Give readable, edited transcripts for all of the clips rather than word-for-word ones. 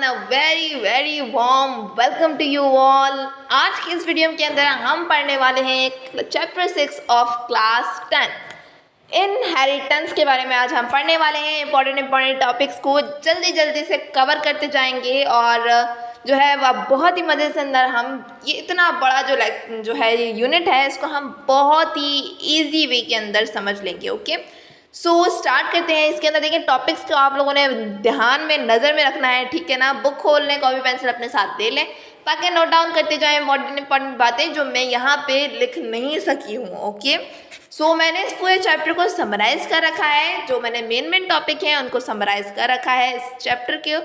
A very very warm welcome to you all. आज की इस वीडियो के अंदर हम पढ़ने वाले हैं चैप्टर 6 ऑफ क्लास 10 इनहेरिटेंस के बारे में। आज हम पढ़ने वाले हैं इंपॉर्टेंट टॉपिक्स को जल्दी जल्दी से कवर करते जाएंगे और जो है वह बहुत ही मज़े से अंदर हम ये इतना बड़ा जो है यूनिट है इसको हम बहुत ही ईजी वे के अंदर समझ लेंगे। ओके, सो स्टार्ट करते हैं। इसके अंदर देखिए टॉपिक्स को आप लोगों ने ध्यान में नज़र में रखना है, ठीक है ना। बुक खोल लें, कॉपी पेंसिल अपने साथ ले लें ताकि नोट डाउन करते जाएं इंपॉर्टेंट बातें जो मैं यहाँ पे लिख नहीं सकी हूँ। ओके, सो मैंने इस पूरे चैप्टर को समराइज़ कर रखा है, जो मैंने मेन टॉपिक हैं उनको समराइज़ कर रखा है इस चैप्टर के।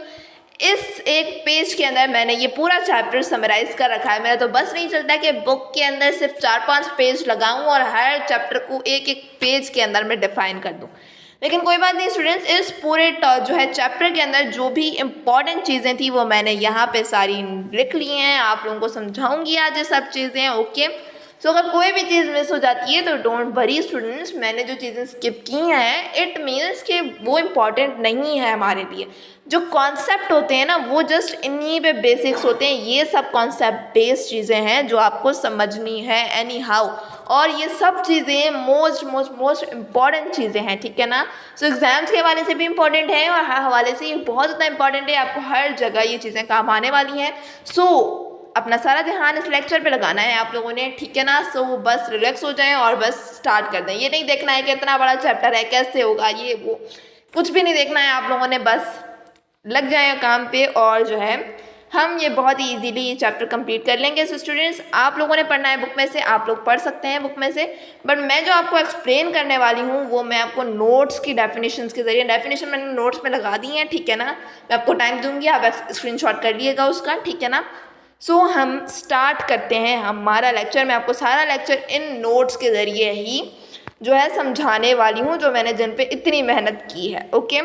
इस एक पेज के अंदर मैंने ये पूरा चैप्टर समराइज़ कर रखा है। मेरा तो बस नहीं चलता कि बुक के अंदर सिर्फ 4-5 पेज लगाऊं और हर चैप्टर को एक एक पेज के अंदर मैं डिफाइन कर दूं, लेकिन कोई बात नहीं स्टूडेंट्स, इस पूरे जो है चैप्टर के अंदर जो भी इम्पॉर्टेंट चीज़ें थी वो मैंने यहाँ पे सारी लिख ली हैं। आप लोगों को समझाऊंगी आज ये सब चीज़ें। ओके, सो अगर कोई भी चीज़ मिस हो जाती है तो डोंट वरी स्टूडेंट्स, मैंने जो चीज़ें स्किप की हैं इट मीन्स कि वो इम्पॉर्टेंट नहीं है हमारे लिए। जो कॉन्सेप्ट होते हैं ना वो जस्ट इन्हीं पे बेसिक्स होते हैं। ये सब कॉन्सेप्ट बेस्ड चीज़ें हैं जो आपको समझनी है एनी हाउ, और ये सब चीज़ें मोस्ट इम्पॉर्टेंट चीज़ें हैं, ठीक है ना। सो एग्ज़ाम्स के हवाले से भी इम्पॉर्टेंट है और हर हवाले से ये बहुत ज़्यादा इम्पॉर्टेंट है। आपको हर जगह ये चीज़ें काम आने वाली हैं। सो अपना सारा ध्यान इस लेक्चर पे लगाना है आप लोगों ने, ठीक है ना। सो बस रिलैक्स हो जाएं और बस स्टार्ट कर दें। ये नहीं देखना है कि इतना बड़ा चैप्टर है कैसे होगा ये वो, कुछ भी नहीं देखना है आप लोगों ने, बस लग जाए काम पे और जो है हम ये बहुत ही इजीली ये चैप्टर कंप्लीट कर लेंगे। सो स्टूडेंट्स, आप लोगों ने पढ़ना है बुक में से, आप लोग पढ़ सकते हैं बुक में से, बट मैं जो आपको एक्सप्लेन करने वाली हूँ वो मैं आपको नोट्स की डेफिनेशंस के जरिए, डेफिनेशन मैंने नोट्स में लगा दी हैं, ठीक है ना। मैं आपको टाइम दूंगी, आप स्क्रीनशॉट कर लिएगा उसका, ठीक है ना। सो हम स्टार्ट करते हैं हमारा लेक्चर। मैं आपको सारा लेक्चर इन नोट्स के ज़रिए ही जो है समझाने वाली हूँ, जो मैंने जिन पे इतनी मेहनत की है। ओके,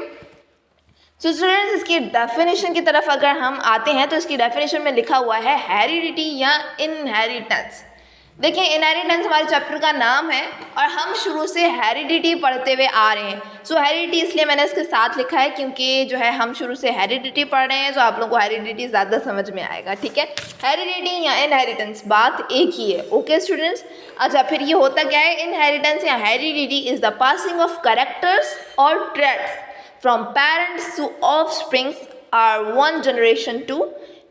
सो स्टूडेंट्स, इसकी डेफिनेशन की तरफ अगर हम आते हैं तो इसकी डेफिनेशन में लिखा हुआ है हेरिडिटी या इनहेरिटेंस। देखिए, इनहेरिटेंस हमारे चैप्टर का नाम है और हम शुरू से हेरिडिटी पढ़ते हुए आ रहे हैं। सो हेरिडिटी इसलिए मैंने इसके साथ लिखा है क्योंकि जो है हम शुरू से हेरिडिटी पढ़ रहे हैं, तो आप लोगों को हेरिडिटी ज़्यादा समझ में आएगा, ठीक है। हेरिडिटी या इनहेरिटेंस बात एक ही है। ओके स्टूडेंट्स, अच्छा फिर ये होता क्या है? इनहेरिटेंस या heredity is the passing of characters और traits from parents to offsprings are one generation to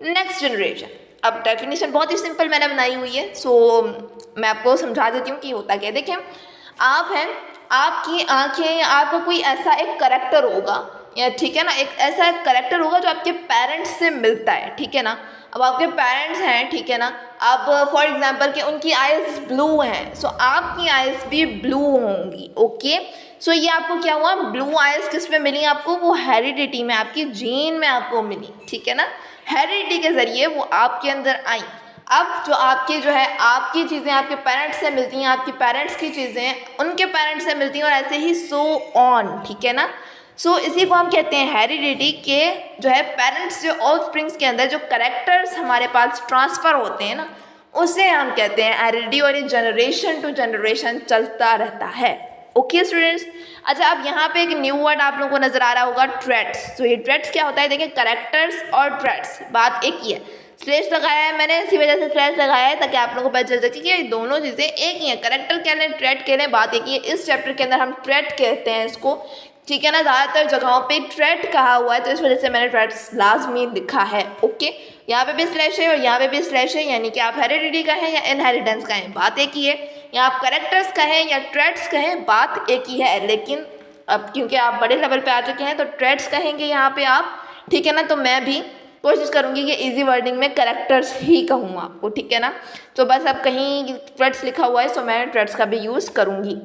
next generation। अब डेफिनेशन बहुत ही सिंपल मैंने बनाई हुई है, सो मैं आपको समझा देती हूँ कि होता क्या है। देखिए, आप हैं, आपकी आंखें, आपका कोई ऐसा एक करेक्टर होगा, या ठीक है ना, एक ऐसा एक करेक्टर होगा जो आपके पेरेंट्स से मिलता है, ठीक है ना। अब आपके पेरेंट्स हैं, ठीक है ना, अब फॉर एग्जांपल कि उनकी आइज़ ब्लू हैं, सो आपकी आइज़ भी ब्लू होंगी। ओके, सो ये आपको क्या हुआ, ब्लू आइज़ किस में मिली आपको? वो हेरिडिटी में, आपकी जीन में आपको मिली, ठीक है ना। हेरिडिटी के ज़रिए वो आपके अंदर आई। अब जो आपके जो है आपकी चीज़ें आपके पेरेंट्स से मिलती हैं, आपके पेरेंट्स की चीज़ें उनके पेरेंट्स से मिलती हैं और ऐसे ही सो ऑन, ठीक है ना। सो इसी को हम कहते हैं हेरिडिटी के जो है पेरेंट्स जो ऑफस्प्रिंग्स के अंदर जो करेक्टर्स हमारे पास ट्रांसफ़र होते हैं ना, उसे हम कहते हैं हेरिडिटी, और ये जनरेशन टू जनरेशन चलता रहता है। ओके स्टूडेंट्स, अच्छा अब यहाँ पे एक न्यू वर्ड आप लोगों को नज़र आ रहा होगा, ट्रेट्स। तो ये ट्रेट्स क्या होता है? देखिए, करेक्टर्स और ट्रेट्स बात एक ही है। स्लैश लगाया है मैंने, इसी वजह से स्लैश लगाया है ताकि आप लोगों को पता चल सके कि ये दोनों चीज़ें एक ही हैं। करेक्टर कह लें, ट्रेट कह लें, बात एक ही है। इस चैप्टर के अंदर हम ट्रेट कहते हैं इसको, ठीक है ना। ज़्यादातर जगहों पे ट्रेट कहा हुआ है तो इस वजह से मैंने ट्रेट्स लाजमी लिखा है। ओके, यहाँ पे भी स्लैश है और यहाँ पे भी स्लैश है, यानी कि आप हेरिडिटी कहें या इनहेरिटेंस कहें बात एक ही है, या आप करेक्टर्स कहें या ट्रेट्स कहें बात एक ही है। लेकिन अब क्योंकि आप बड़े लेवल पे आ चुके हैं तो ट्रेट्स कहेंगे यहाँ पे आप, ठीक है ना। तो मैं भी कोशिश करूँगी कि इजी वर्डिंग में करेक्टर्स ही कहूँ आपको, ठीक है ना। तो बस अब कहीं ट्रेट्स लिखा हुआ है तो मैं ट्रेट्स का भी यूज़ करूँगी,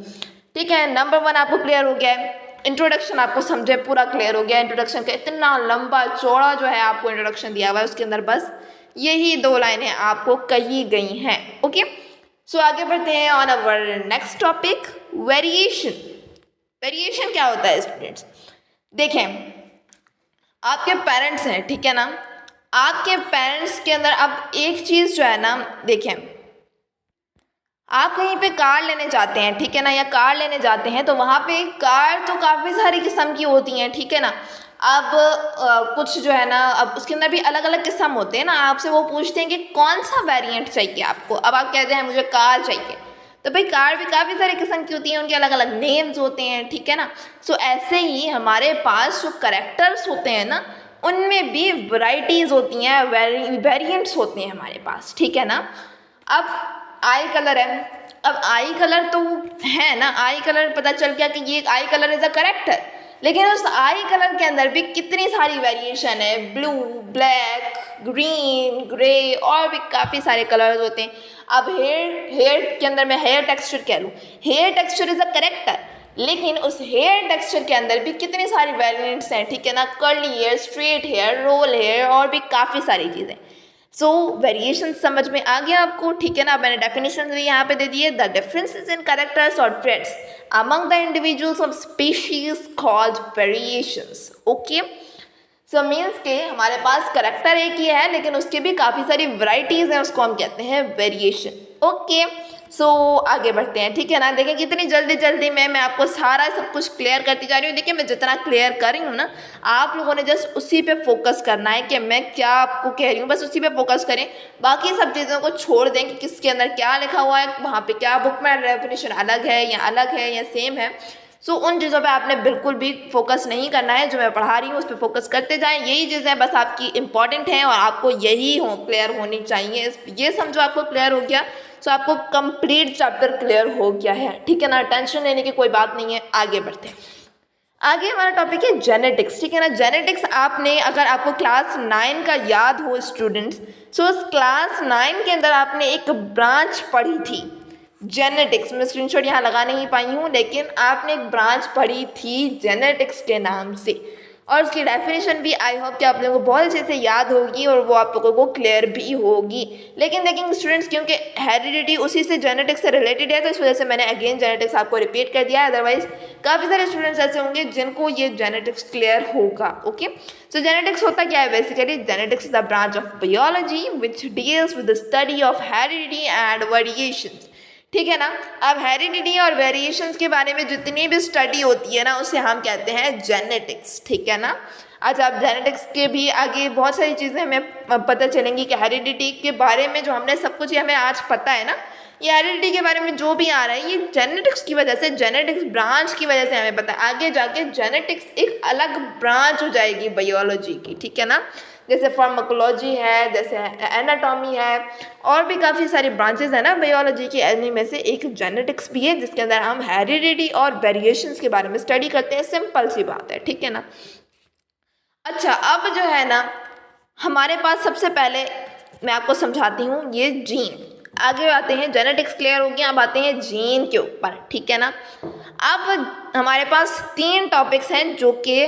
ठीक है। नंबर 1 आपको क्लियर हो गया है। इंट्रोडक्शन आपको समझे पूरा क्लियर हो गया। इंट्रोडक्शन का इतना लंबा चौड़ा जो है आपको इंट्रोडक्शन दिया हुआ है, उसके अंदर बस यही 2 लाइनें आपको कही गई हैं। ओके, सो आगे बढ़ते हैं on our next topic, variation. Variation क्या होता है स्टूडेंट्स? देखें, आपके पेरेंट्स हैं, ठीक है ना। आपके पेरेंट्स के अंदर अब एक चीज़ जो है ना, देखें, आप कहीं पे कार लेने जाते हैं, ठीक है ना, या कार लेने जाते हैं तो वहाँ पे कार तो काफ़ी सारी किस्म की होती हैं, ठीक है ना। अब कुछ जो है ना, अब उसके अंदर भी अलग अलग किस्म होते हैं ना, आपसे वो पूछते हैं कि कौन सा वेरिएंट चाहिए आपको। अब आप कहते हैं मुझे कार चाहिए, तो भाई कार भी काफ़ी सारे किस्म की होती हैं, उनके अलग अलग नेम्स होते हैं, ठीक है ना। सो ऐसे ही हमारे पास जो करेक्टर्स होते हैं ना, उनमें भी वैरायटीज़ होती हैं, वेरिएंट्स होते हैं हमारे पास, ठीक है ना। अब आई कलर है, अब आई कलर तो है ना, आई कलर पता चल गया कि ये आई कलर इज़ अ करेक्टर, लेकिन उस आई कलर के अंदर भी कितनी सारी वेरिएशन है, ब्लू, ब्लैक, ग्रीन, ग्रे, और भी काफ़ी सारे कलर्स होते हैं। अब हेयर के अंदर मैं हेयर टेक्सचर कह लूँ, hair texture is a character, लेकिन उस हेयर टेक्सचर के अंदर भी कितनी सारी वेरिएंट्स हैं, ठीक है ना। Curly hair, straight hair, roll hair, और भी काफ़ी सारी चीज़ें। सो वेरिएशन समझ में आ गया आपको, ठीक है ना। मैंने डेफिनेशन भी यहाँ पे दे दी है, द डिफरेंसेस इन कैरेक्टर्स और traits among the individuals of species called variations, okay। So means के हमारे पास करेक्टर एक ही है, लेकिन उसके भी काफ़ी सारी वैरायटीज़ हैं, उसको हम कहते हैं वेरिएशन, ओके। सो आगे बढ़ते हैं, ठीक है ना। देखिए कितनी जल्दी जल्दी मैं आपको सारा सब कुछ क्लियर करती जा रही हूँ। देखिए मैं जितना क्लियर कर रही हूँ ना, आप लोगों ने जस्ट उसी पे फोकस करना है कि मैं क्या आपको कह रही हूँ, बस उसी पे फोकस करें। बाकी सब चीज़ों को छोड़ दें कि किसके अंदर क्या लिखा हुआ है, वहाँ पे क्या बुक में डेफिनेशन अलग है या सेम है। सो उन चीज़ों पे आपने बिल्कुल भी फोकस नहीं करना है, जो मैं पढ़ा रही हूँ उस पर फोकस करते जाएं। यही चीज़ें बस आपकी इंपॉर्टेंट हैं और आपको यही क्लियर होनी चाहिए। ये समझो आपको क्लियर हो गया, सो आपको कंप्लीट चैप्टर क्लियर हो गया है, ठीक है ना। टेंशन लेने की कोई बात नहीं है। आगे बढ़ते हैं। आगे हमारा टॉपिक है जेनेटिक्स, ठीक है ना। जेनेटिक्स आपने, अगर आपको क्लास 9 का याद हो स्टूडेंट्स, सो उस क्लास 9 के अंदर आपने एक ब्रांच पढ़ी थी जेनेटिक्स। मैं स्क्रीनशॉट यहाँ लगा नहीं पाई हूँ, लेकिन आपने एक ब्रांच पढ़ी थी जेनेटिक्स के नाम से, और उसकी डेफिनेशन भी आई होप कि आप लोगों को बहुत अच्छे से याद होगी और वो आप लोगों को क्लियर भी होगी। लेकिन देखेंगे स्टूडेंट्स, क्योंकि हेरिडिटी उसी से जेनेटिक्स से रिलेटेड है, तो इस वजह से मैंने अगेन जेनेटिक्स आपको रिपीट कर दिया है। अदरवाइज काफ़ी सारे स्टूडेंट्स ऐसे होंगे जिनको ये जेनेटिक्स क्लियर होगा, ओके। सो जेनेटिक्स होता क्या है basically? Genetics is the branch of biology which deals with the study of heredity and variations, ठीक है ना। अब हेरिडिटी और वेरिएशंस के बारे में जितनी भी स्टडी होती है ना, उसे हम कहते हैं जेनेटिक्स, ठीक है ना। अच्छा, अब जेनेटिक्स के भी आगे बहुत सारी चीज़ें हमें पता चलेंगी कि हेरिडिटी के बारे में जो हमने सब कुछ हमें आज पता है ना, ये हेरिडिटी के बारे में जो भी आ रहा है, ये जेनेटिक्स की वजह से, जेनेटिक्स ब्रांच की वजह से हमें पता है। आगे जाके जेनेटिक्स एक अलग ब्रांच हो जाएगी बायोलॉजी की, ठीक है ना। जैसे फार्माकोलॉजी है, जैसे एनाटॉमी है, और भी काफ़ी सारी ब्रांचेस है ना बायोलॉजी की। इन्हीं में से एक जेनेटिक्स भी है, जिसके अंदर हम हेरिडिटी और वेरिएशंस के बारे में स्टडी करते हैं। सिंपल सी बात है, ठीक है ना। अच्छा, अब जो है ना, हमारे पास सबसे पहले मैं आपको समझाती हूँ ये जीन। आगे आते हैं, जेनेटिक्स क्लियर हो गया, अब आते हैं जीन के ऊपर, ठीक है ना। अब हमारे पास 3 टॉपिक्स हैं जो कि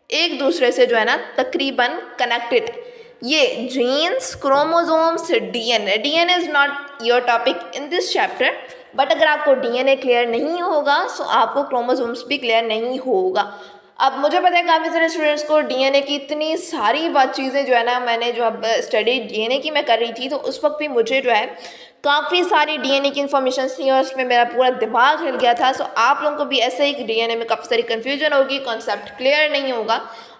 एक दूसरे से जो है ना तकरीबन कनेक्टेड है। ये genes, chromosomes, DNA. DNA is not your topic in this chapter, but अगर आपको डीएनए क्लियर नहीं होगा तो आपको क्रोमोसोम्स भी क्लियर नहीं होगा। अब मुझे पता है काफ़ी सारे स्टूडेंट्स को डीएनए की इतनी सारी बात चीज़ें जो है ना, मैंने जो अब स्टडी डीएनए की मैं कर रही थी, तो उस वक्त भी मुझे जो है काफ़ी सारी डीएनए की इन्फॉर्मेशन थी और उसमें मेरा पूरा दिमाग हिल गया था। सो आप लोगों को भी ऐसे ही डीएनए में काफ़ी सारी कन्फ्यूजन होगी, कॉन्सेप्ट क्लियर नहीं होगा,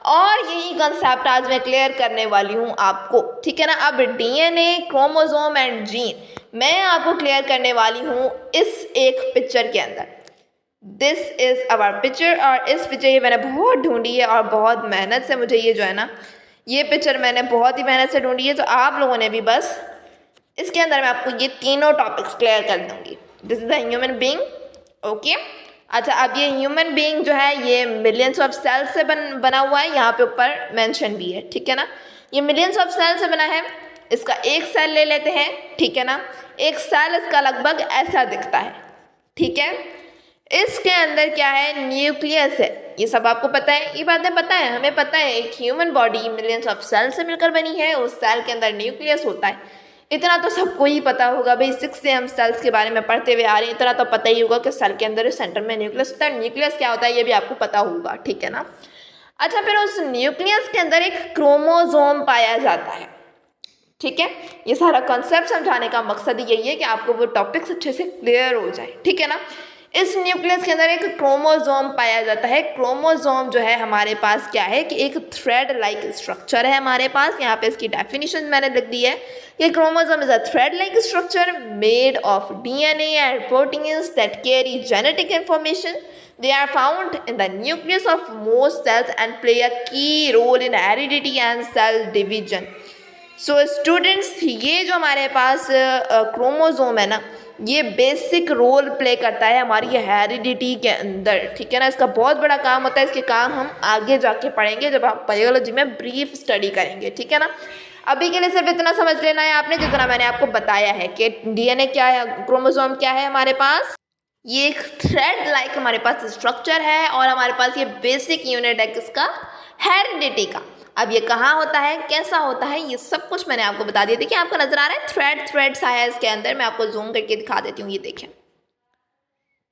और यही कंसेप्ट आज मैं क्लियर करने वाली हूँ आपको, ठीक है ना। अब डीएनए, क्रोमोसोम एंड जीन मैं आपको क्लियर करने वाली हूँ इस एक पिक्चर के अंदर। दिस इज़ अवर पिक्चर, और इस पिक्चर ये मैंने बहुत ढूंढी है और बहुत मेहनत से मुझे ये जो है ना, ये पिक्चर मैंने बहुत ही मेहनत से ढूंढी है। तो आप लोगों ने भी बस इसके अंदर मैं आपको ये तीनों टॉपिक्स क्लियर कर दूंगी। This is the human being, okay. अच्छा, अब ये ह्यूमन बीइंग जो है ये मिलियंस ऑफ सेल्स से बना हुआ है, यहाँ पे ऊपर मेंशन भी है, ठीक है ना। ये मिलियंस ऑफ सेल से बना है। इसका एक सेल ले लेते हैं, ठीक है ना। एक सेल इसका लगभग ऐसा दिखता है, ठीक है। इसके अंदर क्या है? न्यूक्लियस है। ये सब आपको पता है, ये बातें पता है, हमें पता है। एक human body millions of cell से मिलकर बनी है, उस सेल के अंदर न्यूक्लियस होता है। इतना तो सबको ही पता होगा भाई, 6 से हम सेल्स के बारे में पढ़ते हुए आ रहे हैं, इतना तो पता ही होगा कि सेल के अंदर सेंटर में न्यूक्लियस होता है। न्यूक्लियस क्या होता है ये भी आपको पता होगा, ठीक है ना। अच्छा, फिर उस न्यूक्लियस के अंदर एक क्रोमोसोम पाया जाता है, ठीक है। ये सारा कॉन्सेप्ट समझाने का मकसद यही है कि आपको वो टॉपिक्स अच्छे से क्लियर हो जाए, ठीक है ना। इस न्यूक्लियस के अंदर एक क्रोमोसोम पाया जाता है। क्रोमोसोम जो है हमारे पास क्या है कि एक थ्रेड लाइक स्ट्रक्चर है हमारे पास। यहाँ पे इसकी डेफिनेशन मैंने लिख दी है कि chromosome is a thread like structure made of DNA and proteins that carry genetic information. They are found in the nucleus of most cells and play a key role in heredity and cell division. So students, ये जो हमारे पास chromosome है ना, ये basic role play करता है हमारी heredity के अंदर, ठीक है ना। इसका बहुत बड़ा काम होता है, इसके काम हम आगे जाके पढ़ेंगे जब हम बायोलॉजी में ब्रीफ स्टडी करेंगे, ठीक है ना। अभी के लिए सिर्फ इतना समझ लेना है आपने जितना मैंने आपको बताया है कि डीएनए क्या है, क्रोमोसोम क्या है हमारे पास। ये एक थ्रेड लाइक हमारे पास स्ट्रक्चर है और हमारे पास ये बेसिक यूनिट है किसका, हेरिडिटी का। अब ये कहाँ होता है, कैसा होता है, ये सब कुछ मैंने आपको बता दिया। देखिए आपको नजर आ रहा है थ्रेड सा है इसके अंदर, मैं आपको जूम करके दिखा देती हूँ। ये देखें,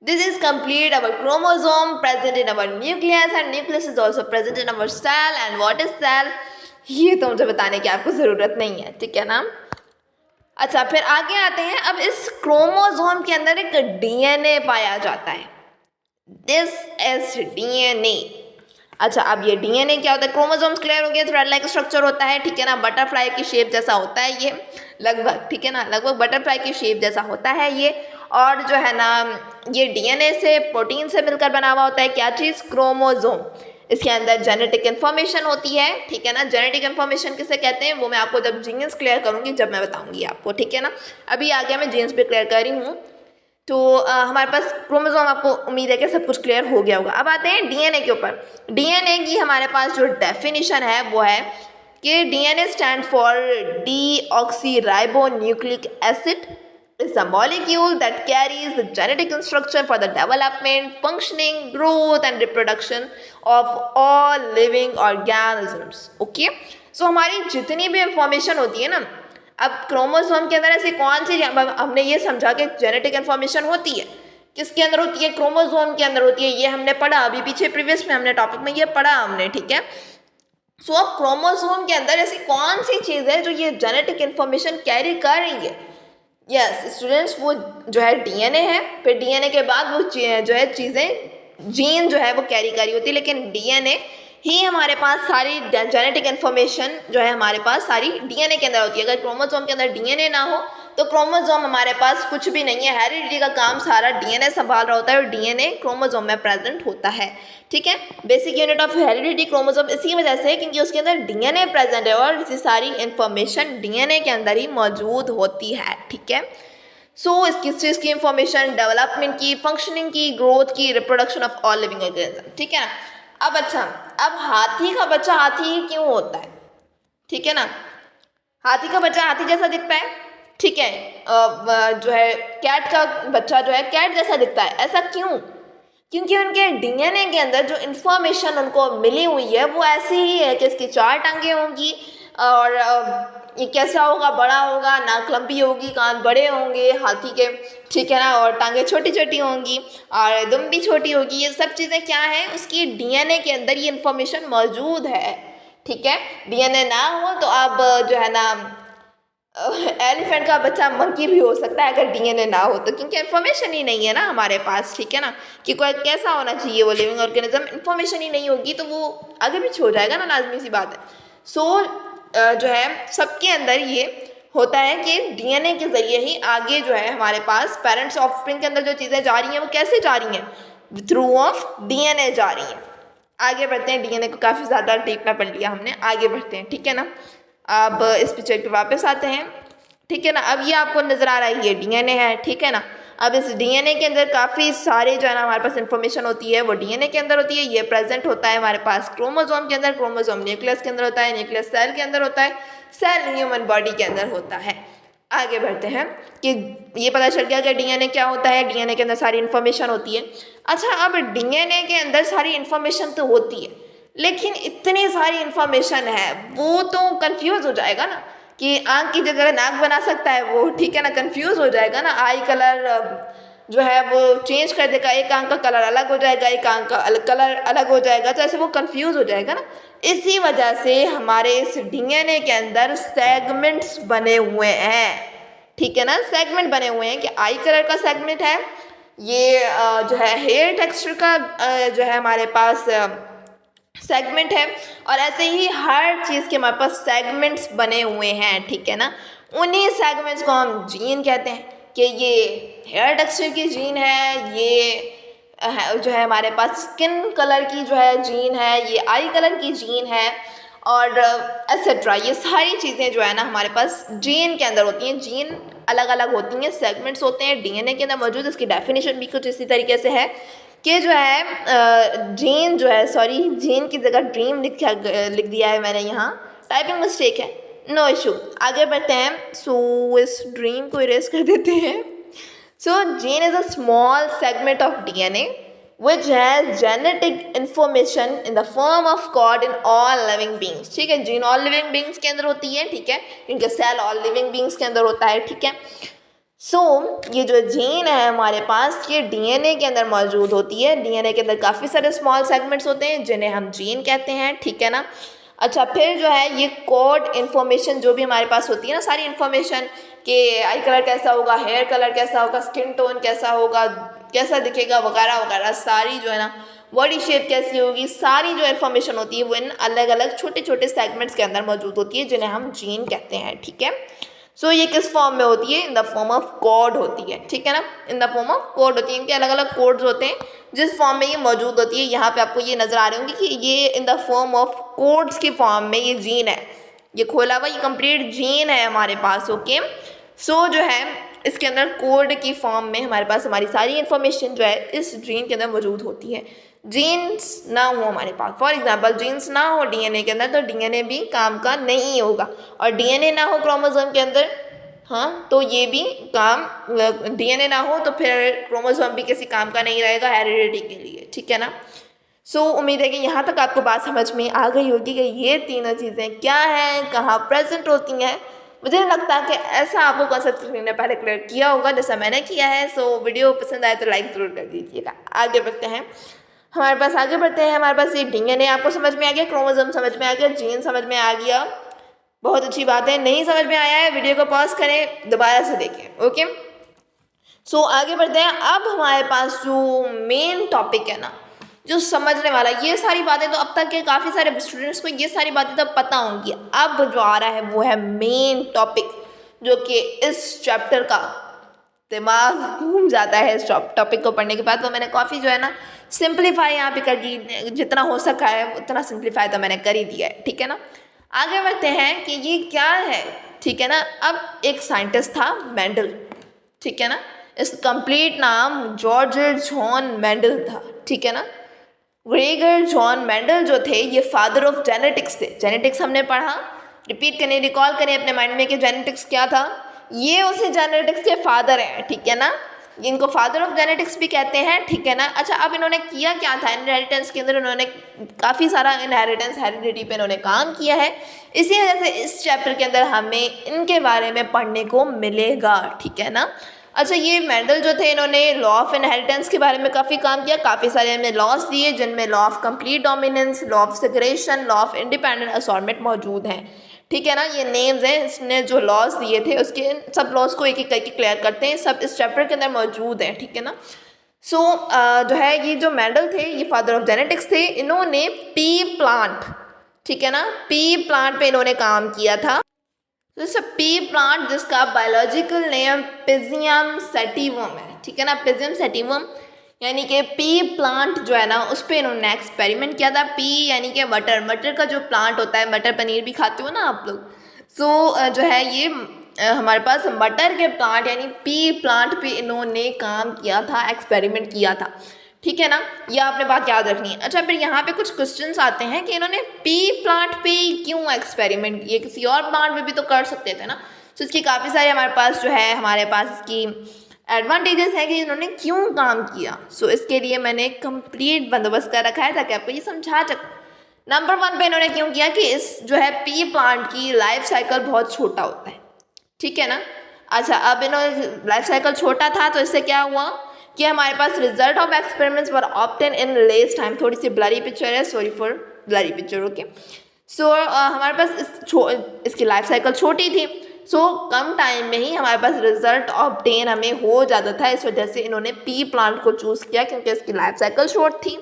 this is complete our chromosome present in our nucleus and nucleus is also present in our cell. And what is cell, ये तो मुझे बताने की आपको जरूरत नहीं है, ठीक है ना। अच्छा, फिर आगे आते हैं। अब इस क्रोमोसोम के अंदर एक डीएनए पाया जाता है, दिस इज डीएनए। अच्छा, अब ये डीएनए क्या होता है, क्रोमोसोम्स क्लियर हो गया, थ्रेड लाइक स्ट्रक्चर होता है, ठीक है ना। बटरफ्लाई की शेप जैसा होता है ये लगभग, ठीक है ना, लगभग बटरफ्लाई की शेप जैसा होता है ये। और जो है ना, ये डीएनए से प्रोटीन से मिलकर बना हुआ होता है क्या चीज़, क्रोमोसोम। इसके अंदर जेनेटिक इन्फॉर्मेशन होती है, ठीक है ना। जेनेटिक इन्फॉर्मेशन किसे कहते हैं वो मैं आपको जब जीन्स क्लियर करूँगी जब मैं बताऊँगी आपको, ठीक है ना। अभी आगे मैं जीन्स पे क्लियर कर रही हूँ। तो हमारे पास क्रोमोसोम, आपको उम्मीद है कि सब कुछ क्लियर हो गया होगा। अब आते हैं डीएनए के ऊपर। डीएनए की हमारे पास जो डेफिनेशन है वो है कि DNA stand for deoxyribonucleic acid is a molecule that carries the genetic instruction for the development, functioning, growth and reproduction of all living organisms. Okay? So हमारी जितनी भी इंफॉर्मेशन होती है ना, अब क्रोमोसोम के अंदर ऐसी कौन सी, हमने ये समझा कि जेनेटिक इन्फॉर्मेशन होती है, किसके अंदर होती है, क्रोमोसोम के अंदर होती है। ये हमने पढ़ा अभी पीछे प्रीवियस में हमने टॉपिक में ये पढ़ा हमने, ठीक है। सो अब क्रोमोसोम के अंदर ऐसी कौन सी चीज़ है जो ये जेनेटिक इन्फॉर्मेशन कैरी कर रही है। यस स्टूडेंट्स, वो जो है डीएनए है, फिर डीएनए के बाद वो जो है चीज़ें जीन जो है वो कैरी करी होती है, लेकिन डीएनए ही हमारे पास सारी जेनेटिक इन्फॉर्मेशन जो है हमारे पास सारी डीएनए के अंदर होती है। अगर क्रोमोसोम के अंदर डीएनए ना हो तो क्रोमोसोम हमारे पास कुछ भी नहीं है। हेरिडिटी का काम सारा डीएनए संभाल रहा होता है और डीएनए क्रोमोसोम में प्रेजेंट होता है, ठीक है। Basic unit of heredity chromosome इसी वजह से क्योंकि उसके अंदर डीएनए प्रेजेंट है और इसी सारी इंफॉर्मेशन डीएनए के अंदर ही मौजूद होती है, ठीक है। सो इसकी चीज़ की इंफॉर्मेशन, डेवलपमेंट की, फंक्शनिंग की, ग्रोथ की, reproduction of all living organism, ठीक है ना। अब अच्छा, अब हाथी का बच्चा हाथी ही क्यों होता है, ठीक है ना। हाथी का बच्चा हाथी जैसा दिखता है, ठीक है। जो है कैट का बच्चा जो है कैट जैसा दिखता है, ऐसा क्यों, क्योंकि उनके डीएनए के अंदर जो इन्फॉर्मेशन उनको मिली हुई है वो ऐसी ही है कि इसकी 4 टांगें होंगी और ये कैसा होगा, बड़ा होगा, नाक लंबी होगी, कान बड़े होंगे हाथी के, ठीक है ना, और टांगें छोटी छोटी होंगी और दुम भी छोटी होगी। ये सब चीज़ें क्या हैं, उसकी डीएनए के अंदर ये इन्फॉर्मेशन मौजूद है, ठीक है। डीएनए ना हो तो अब जो है ना एलिफेंट का बच्चा मंकी भी हो सकता है अगर डीएनए ना हो तो, क्योंकि इन्फॉर्मेशन ही नहीं है ना हमारे पास, ठीक है ना, कि कोई कैसा होना चाहिए वो लिविंग ऑर्गेनिज्म। इन्फॉर्मेशन ही नहीं होगी तो वो आगे पीछे हो जाएगा ना, लाजमी सी बात है। सो जो है सबके अंदर ये होता है कि डीएनए के ज़रिए ही आगे जो है हमारे पास पेरेंट्स ऑफस्प्रिंग के अंदर जो चीज़ें जा रही हैं वो कैसे जा रही हैं, थ्रू ऑफ डीएनए जा रही हैं। आगे बढ़ते हैं, डीएनए को काफ़ी ज़्यादा डीप में पढ़ लिया हमने, आगे बढ़ते हैं, ठीक है ना। अब इस पिक्चर पे वापस आते हैं, ठीक है ना। अब ये आपको नज़र आ रहा है ये डीएनए है, ठीक है ना। अब इस डीएनए के अंदर काफ़ी सारे जो है ना हमारे पास इन्फॉर्मेशन होती है वो डीएनए के अंदर होती है। ये प्रेजेंट होता है हमारे पास क्रोमोसोम के अंदर, क्रोमोसोम न्यूक्लियस के अंदर होता है, न्यूक्लियस सेल के अंदर होता है, सेल ह्यूमन बॉडी के अंदर होता है। आगे बढ़ते हैं कि ये पता चल गया कि डीएनए क्या होता है, डीएनए के अंदर सारी इन्फॉर्मेशन होती है। अच्छा, अब डीएनए के अंदर सारी इन्फॉर्मेशन तो होती है लेकिन इतनी सारी इन्फॉर्मेशन है वो तो कंफ्यूज हो जाएगा ना, कि आँख की जगह नाक बना सकता है वो, ठीक है ना, कंफ्यूज हो जाएगा ना। आई कलर जो है वो चेंज कर देगा, एक आँख का कलर अलग हो जाएगा, एक आँख का कलर अलग हो जाएगा, तो ऐसे वो कंफ्यूज हो जाएगा ना। इसी वजह से हमारे इस डीएनए के अंदर सेगमेंट्स बने हुए हैं, ठीक है ना। सेगमेंट बने हुए हैं कि आई कलर का सेगमेंट है, ये जो है हेयर टेक्सचर का जो है हमारे पास सेगमेंट है। और ऐसे ही हर चीज़ के हमारे पास सेगमेंट्स बने हुए हैं, ठीक है ना। उन्हीं सेगमेंट्स को हम जीन कहते हैं कि ये हेयर टेक्सचर की जीन है, ये जो है हमारे पास स्किन कलर की जो है जीन है, ये आई कलर की जीन है, और एसेट्रा। ये सारी चीज़ें जो है ना हमारे पास जीन के अंदर होती हैं। जीन अलग अलग होती हैं, सेगमेंट्स होते हैं डीएनए के अंदर मौजूद। इसकी डेफिनेशन भी कुछ इसी तरीके से है कि जो है जीन जो है, सॉरी जीन की जगह ड्रीम लिख दिया है मैंने यहाँ, टाइपिंग मिस्टेक है, नो इशू। आगे बढ़ते हैं। सो इस ड्रीम को इरेज कर देते हैं। So gene is a small segment of DNA which has genetic information in the form of code in all living beings। ठीक है, जीन all living beings के अंदर होती है, ठीक है, इनके सेल all living beings के अंदर होता है, ठीक है। ये जो जीन है हमारे पास, ये डीएनए के अंदर मौजूद होती है। डीएनए के अंदर काफ़ी सारे स्मॉल सेगमेंट्स होते हैं जिन्हें हम जीन कहते हैं, ठीक है ना। अच्छा, फिर जो है ये कोड इन्फॉर्मेशन जो भी हमारे पास होती है ना, सारी इन्फॉर्मेशन कि आई कलर कैसा होगा, हेयर कलर कैसा होगा, स्किन टोन कैसा होगा, कैसा दिखेगा, वगैरह वगैरह, सारी जो है ना बॉडी शेप कैसी होगी, सारी जो इन्फॉर्मेशन होती है वो इन अलग अलग छोटे छोटे सेगमेंट्स के अंदर मौजूद होती है जिन्हें हम जीन कहते हैं, ठीक है। ये किस फॉर्म में होती है? In the form of code होती है, ठीक है ना। In the form of code होती है, इनके अलग अलग कोड्स होते हैं जिस फॉर्म में ये मौजूद होती है। यहाँ पे आपको ये नज़र आ रहे होंगे कि ये in the form of codes के फॉर्म में ये जीन है, ये खोला हुआ ये कंप्लीट जीन है हमारे पास, ओके। जो है इसके अंदर कोड की फॉर्म में हमारे पास हमारी सारी इन्फॉर्मेशन जो है इस जीन के अंदर मौजूद होती है। जीन्स ना हो हमारे पास, फॉर एग्जांपल जीन्स ना हो डीएनए के अंदर तो डीएनए भी काम का नहीं होगा, और डीएनए ना हो क्रोमोसोम के अंदर, हाँ, तो ये भी काम, डीएनए ना हो तो फिर क्रोमोसोम भी किसी काम का नहीं रहेगा हेरिडिटी के लिए, ठीक है ना। उम्मीद है कि यहाँ तक आपको बात समझ में आ गई होगी कि ये तीनों चीज़ें क्या हैं, कहाँ प्रेजेंट होती हैं। मुझे लगता है कि ऐसा आपको कॉन्सेप्ट ने पहले क्लियर किया होगा जैसा मैंने किया है। वीडियो पसंद आए तो लाइक ज़रूर कर दीजिएगा। आगे बढ़ते हैं, हमारे पास ये डीएनए आपको समझ में आ गया, क्रोमोसोम समझ में आ गया, जीन समझ में आ गया, बहुत अच्छी बात है। नहीं समझ में आया है वीडियो को पॉज करें, दोबारा से देखें, ओके। आगे बढ़ते हैं। अब हमारे पास जो मेन टॉपिक है ना, जो समझने वाला, ये सारी बातें तो अब तक के काफ़ी सारे स्टूडेंट्स को ये सारी बातें तो पता होंगी। अब जो आ रहा है वो है मेन टॉपिक, जो कि इस चैप्टर का दिमाग घूम जाता है इस टॉपिक को पढ़ने के बाद। तो मैंने काफ़ी जो है ना सिंप्लीफाई यहाँ पे कर दी, जितना हो सका है उतना सिंप्लीफाई तो मैंने कर ही दिया है, ठीक है ना। आगे बढ़ते हैं कि ये क्या है, ठीक है ना। अब एक साइंटिस्ट था मेंडल, ठीक है ना, इसका कंप्लीट नाम जॉर्ज जॉन मेंडल था, ठीक है ना। ग्रेगर जॉन मेंडल जो थे ये फादर ऑफ जेनेटिक्स थे। जेनेटिक्स हमने पढ़ा, रिपीट करें, रिकॉल करें अपने माइंड में कि जेनेटिक्स क्या था। ये उसी जेनेटिक्स के फादर हैं, ठीक है ना, इनको फादर ऑफ जेनेटिक्स भी कहते हैं, ठीक है ना। अच्छा, अब इन्होंने किया क्या था इनहेरिटेंस के अंदर? इन्होंने काफ़ी सारा इनहेरिटेंस हेरिडिटी पे इन्होंने काम किया है। इसी वजह से इस चैप्टर के अंदर हमें इनके बारे में पढ़ने को मिलेगा, ठीक है ना। अच्छा, ये मेंडल जो थे इन्होंने लॉ ऑफ इनहेरिटेंस के बारे में काफ़ी काम किया, काफ़ी सारे हमें लॉस दिए जिनमें law of complete dominance, law of segregation, law of independent assortment मौजूद हैं, ठीक है ना। ये नेम्स हैं, इसने जो लॉज दिए थे उसके सब लॉज को एक एक करके क्लियर करते हैं, सब इस चैप्टर के अंदर मौजूद हैं, ठीक है ना। जो है ये जो मेंडल थे ये फादर ऑफ जेनेटिक्स थे। इन्होंने पी प्लांट, ठीक है ना, पी प्लांट पे इन्होंने काम किया था। पी प्लांट जिसका बायोलॉजिकल नेम पिजियम सेटिवम है, ठीक है ना, पिजियम सेटिवम, यानी कि पी प्लांट जो है ना उस पर इन्होंने एक्सपेरिमेंट किया था। पी यानी कि मटर का जो प्लांट होता है, मटर पनीर भी खाते हो ना आप लोग। जो है ये हमारे पास मटर के प्लांट यानी पी प्लांट पे इन्होंने काम किया था, एक्सपेरिमेंट किया था, ठीक है ना। ये आपने बात याद रखनी है। अच्छा, फिर यहाँ पे कुछ क्वेश्चंस आते हैं कि इन्होंने पी प्लांट पे क्यों एक्सपेरिमेंट किए, किसी और प्लांट पे भी तो कर सकते थे ना। इसकी काफ़ी सारे हमारे पास जो है हमारे पास इसकी एडवांटेजेस है कि इन्होंने क्यों काम किया। इसके लिए मैंने कंप्लीट बंदोबस्त कर रखा है ताकि आपको ये समझा सकूँ। नंबर 1 पे इन्होंने क्यों किया कि इस जो है पी प्लांट की लाइफ साइकिल बहुत छोटा होता है, ठीक है ना। अच्छा, अब इन्होंने लाइफ साइकिल छोटा था तो इससे क्या हुआ कि हमारे पास result of experiments were obtain in less time. थोड़ी सी ब्लरी पिक्चर है, sorry for blurry picture, okay. हमारे पास इसकी लाइफ साइकिल छोटी थी सो कम टाइम में ही हमारे पास रिजल्ट ऑब्टेन हमें हो जाता था। इस वजह से इन्होंने पी प्लांट को चूज़ किया क्योंकि इसकी लाइफ साइकिल शॉर्ट थी।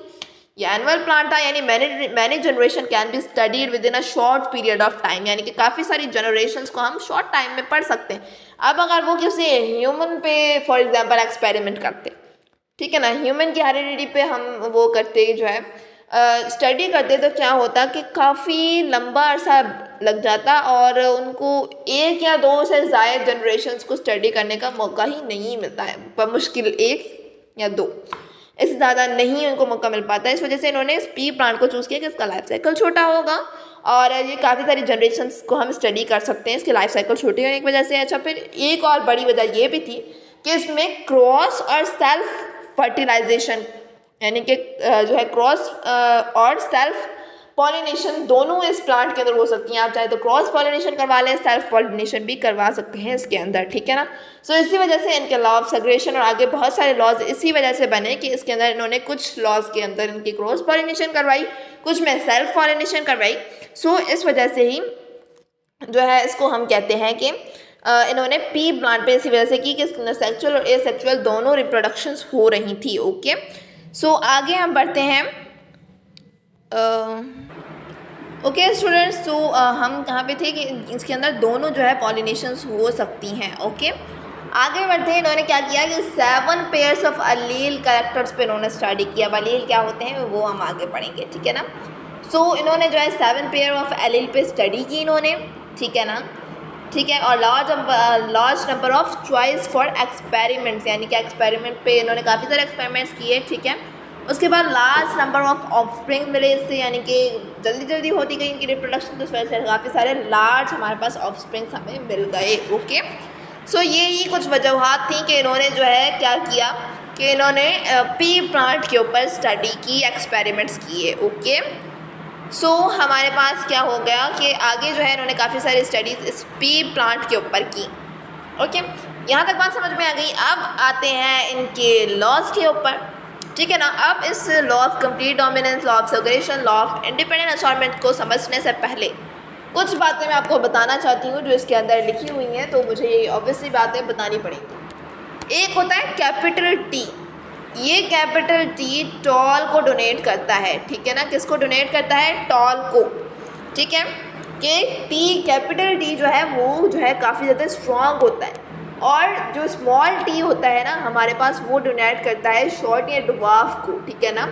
ये एनुअल प्लांट था, यानी many generation can be studied with in a short period of time, यानी कि काफ़ी सारी जनरेशन्स को हम शॉर्ट टाइम में पढ़ सकते हैं। अब अगर वो किसी ह्यूमन पे फॉर एग्जांपल एक्सपेरिमेंट करते, ठीक है ना, ह्यूमन की हेरिडिटी पे हम वो करते जो है स्टडी करते, तो क्या होता कि काफ़ी लंबा अरसा लग जाता और उनको एक या दो से ज़्यादा जनरेशन्स को स्टडी करने का मौका ही नहीं मिलता है, पर मुश्किल एक या दो, इससे ज़्यादा नहीं उनको मौका मिल पाता है। इस वजह से इन्होंने इस पी प्लांट को चूज़ किया कि इसका लाइफ साइकिल छोटा होगा और ये काफ़ी सारी जनरेशन्स को हम स्टडी कर सकते हैं इसकी लाइफ साइकिल छोटी होने की वजह से। अच्छा, फिर एक और बड़ी वजह ये भी थी कि इसमें क्रॉस और सेल्फ फर्टिलाइजेशन, यानी कि जो है क्रॉस और सेल्फ पॉलिनेशन दोनों इस प्लांट के अंदर हो सकती हैं। आप चाहे तो क्रॉस पॉलिनेशन करवा लें, सेल्फ पॉलिनेशन भी करवा सकते हैं इसके अंदर, ठीक है ना। सो इसी वजह से इनके लॉ ऑफ सेग्रेगेशन और आगे बहुत सारे लॉज इसी वजह से बने कि इसके अंदर इन्होंने कुछ लॉज के अंदर इनकी क्रॉस पॉलिनेशन करवाई, कुछ में सेल्फ पॉलिनेशन करवाई। सो इस वजह से ही जो है इसको हम कहते हैं कि इन्होंने पी प्लांट पे इसी वजह से की कि सेक्चुअल और एसेक्चुअल दोनों रिप्रोडक्शंस हो रही थी। ओके, सो आगे हम बढ़ते हैं। ओके स्टूडेंट्स, तो हम कहाँ पे थे कि इसके अंदर दोनों जो है पॉलिनेशंस हो सकती हैं। ओके, आगे बढ़ते हैं। इन्होंने क्या किया कि 7 पेयर्स ऑफ अलील कैरेक्टर्स पे इन्होंने स्टडी किया। अलील क्या होते हैं वो हम आगे पढ़ेंगे, ठीक है ना। सो इन्होंने जो है 7 पेयर ऑफ अलील पे स्टडी की इन्होंने, ठीक है ना, ठीक है। और large number of choice for experiments, यानी कि एक्सपेरिमेंट पे इन्होंने काफ़ी सारे एक्सपेरिमेंट्स किए, ठीक है। उसके बाद लार्ज नंबर ऑफ ऑफस्प्रिंग मिले इससे, यानी कि जल्दी जल्दी होती गई इनकी रिप्रोडक्शन, तो इस वजह से काफ़ी सारे लार्ज हमारे पास ऑफस्प्रिंग्स हमें मिल गए। ओके, सो ये ही कुछ वजूहत थी कि इन्होंने जो है क्या किया कि इन्होंने पी प्लांट के ऊपर स्टडी की, एक्सपेरिमेंट्स किए। ओके, सो हमारे पास क्या हो गया कि आगे जो है इन्होंने काफ़ी सारी स्टडीज़ इस पी प्लांट के ऊपर की। ओके, यहाँ तक बात समझ में आ गई। अब आते हैं इनके लॉज के ऊपर, ठीक है ना। अब इस law of complete dominance, law of segregation, law of independent assortment को समझने से पहले कुछ बातें मैं आपको बताना चाहती हूँ जो इसके अंदर लिखी हुई हैं, तो मुझे ये ऑब्वियसली बातें बतानी पड़ेंगी। एक होता है कैपिटल टी, ये कैपिटल टी टॉल को डोनेट करता है, ठीक है ना। किसको डोनेट करता है? टॉल को, ठीक है। कि टी, कैपिटल टी जो है वो जो है काफ़ी ज़्यादा स्ट्रॉन्ग होता है, और जो स्मॉल टी होता है ना हमारे पास, वो डोनेट करता है शॉर्ट या ड्वार्फ को, ठीक है ना,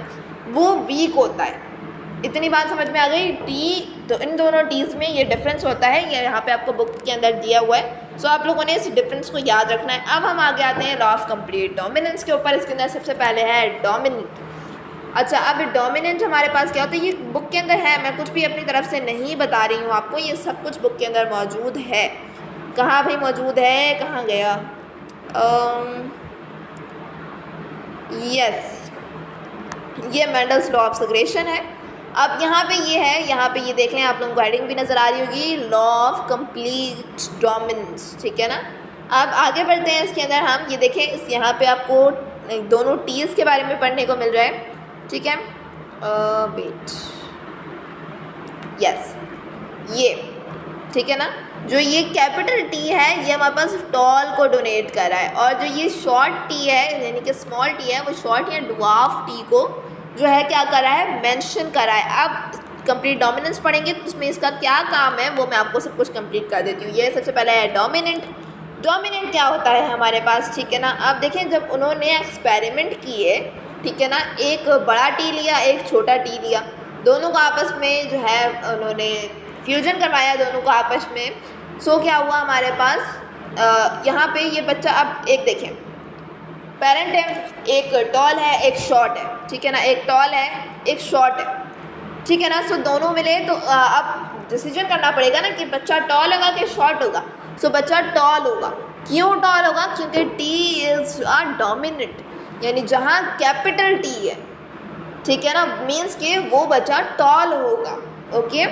वो वीक होता है। इतनी बात समझ में आ गई। टी, तो इन दोनों टीज़ में ये डिफरेंस होता है, ये यहाँ पे आपको बुक के अंदर दिया हुआ है। सो आप लोगों ने इस डिफरेंस को याद रखना है। अब हम आगे आते हैं लॉ ऑफ कंप्लीट डोमिनेंस के ऊपर। इसके अंदर सबसे पहले है डोमिनेंट। अच्छा, अब डोमिनेंट हमारे पास क्या होता है, ये बुक के अंदर है, मैं कुछ भी अपनी तरफ से नहीं बता रही हूँ आपको, ये सब कुछ बुक के अंदर मौजूद है। कहाँ भाई मौजूद है, कहाँ गया? यस, ये मेंडल्स लॉ ऑफ सेग्रेगेशन है। अब यहाँ पे ये है, यहाँ पे ये देख लें, आप लोगों को हेडिंग भी नज़र आ रही होगी, लॉ ऑफ कंप्लीट डोमिनेंस, ठीक है ना। अब आगे बढ़ते हैं इसके अंदर हम, ये देखें, इस यहाँ पे आपको दोनों टीज़ के बारे में पढ़ने को मिल रहा है, ठीक है। वेट, यस, ये ठीक है ना। जो ये कैपिटल टी है ये हमारे पास टॉल को डोनेट कर रहा है, और जो ये शॉर्ट टी है यानी कि स्मॉल टी है, वो शॉर्ट या ड्वार्फ टी को जो है क्या कर रहा है, मेंशन कर रहा है। अब कंप्लीट डोमिनेंस पढ़ेंगे तो उसमें इसका क्या काम है वो मैं आपको सब कुछ कंप्लीट कर देती हूँ। ये सबसे पहले है डोमिनेंट। डोमिनेंट क्या होता है हमारे पास, ठीक है ना। अब देखें, जब उन्होंने एक्सपेरिमेंट किए, ठीक है ना, एक बड़ा टी लिया, एक छोटा टी लिया, दोनों को आपस में जो है उन्होंने फ्यूजन करवाया दोनों को आपस में। सो क्या हुआ हमारे पास, यहाँ पे ये बच्चा, अब एक देखें, पेरेंट है, एक टॉल है एक शॉर्ट है, ठीक है ना, एक टॉल है एक शॉर्ट है, ठीक है ना। सो दोनों मिले तो अब डिसीजन करना पड़ेगा ना कि बच्चा टॉल होगा कि शॉर्ट होगा। सो बच्चा टॉल होगा। क्यों टॉल होगा? क्योंकि टी इज़ अ डोमिनेंट, यानी जहाँ कैपिटल टी है, ठीक है ना, मीन्स कि वो बच्चा टॉल होगा। ओके,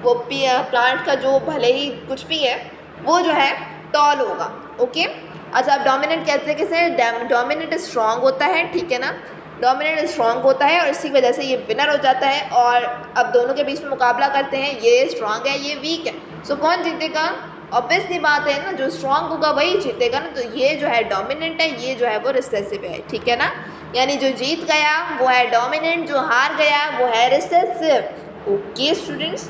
वो प्लांट का जो भले ही कुछ भी है वो जो है टॉल होगा। ओके, अच्छा, अब डोमिनेंट कहते हैं किसे? डोमिनेंट स्ट्रॉन्ग होता है, ठीक है ना, डोमिनेंट स्ट्रॉन्ग होता है और इसी वजह से ये विनर हो जाता है। और अब दोनों के बीच में मुकाबला करते हैं, ये स्ट्रॉन्ग है ये वीक है। सो कौन जीतेगा? ऑब्वियसली बात है ना, जो स्ट्रॉन्ग होगा वही जीतेगा ना। तो ये जो है डोमिनेंट है, ये जो है वो रिसेसिव है, ठीक है ना। यानी जो जीत गया वो है डोमिनेंट, जो हार गया वो है recessive. Okay students,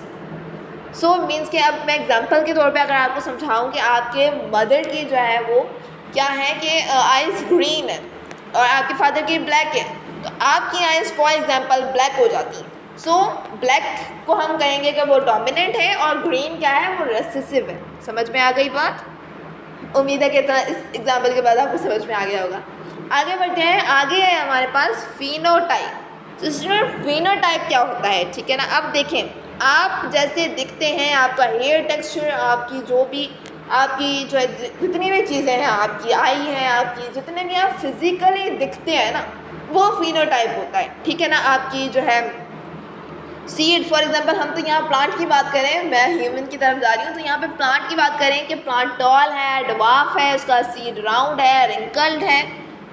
so means कि अब मैं एग्जांपल के तौर पे अगर आपको समझाऊं कि आपके मदर की जो है वो क्या है कि आइज़ ग्रीन है और आपके फादर की ब्लैक है, तो आपकी आइज़ फॉर एग्जांपल ब्लैक हो जाती है। सो ब्लैक को हम कहेंगे कि वो डोमिनेंट है और ग्रीन क्या है, वो रेसेसिव है। समझ में आ गई बात? उम्मीद है कि इस एग्जांपल के बाद आपको समझ में आ गया होगा। आगे बढ़ते हैं, आगे है हमारे पास फिनोटाइप। तो स्टूडेंट फिनोटाइप क्या होता है, ठीक है ना। अब देखें, आप जैसे दिखते हैं, आपका हेयर टेक्सचर, आपकी जो भी आपकी जो है जितनी भी चीज़ें हैं, आपकी आई है, आपकी जितने भी आप फिज़िकली दिखते हैं ना, वो फिनोटाइप होता है, ठीक है ना। आपकी जो है सीड, फॉर एग्जांपल हम तो यहाँ प्लांट की बात करें, मैं ह्यूमन की तरफ जा रही हूँ, तो यहाँ पे प्लांट की बात करें कि प्लांट टॉल है, डवार्फ है, उसका सीड राउंड है, रिंकल्ड है,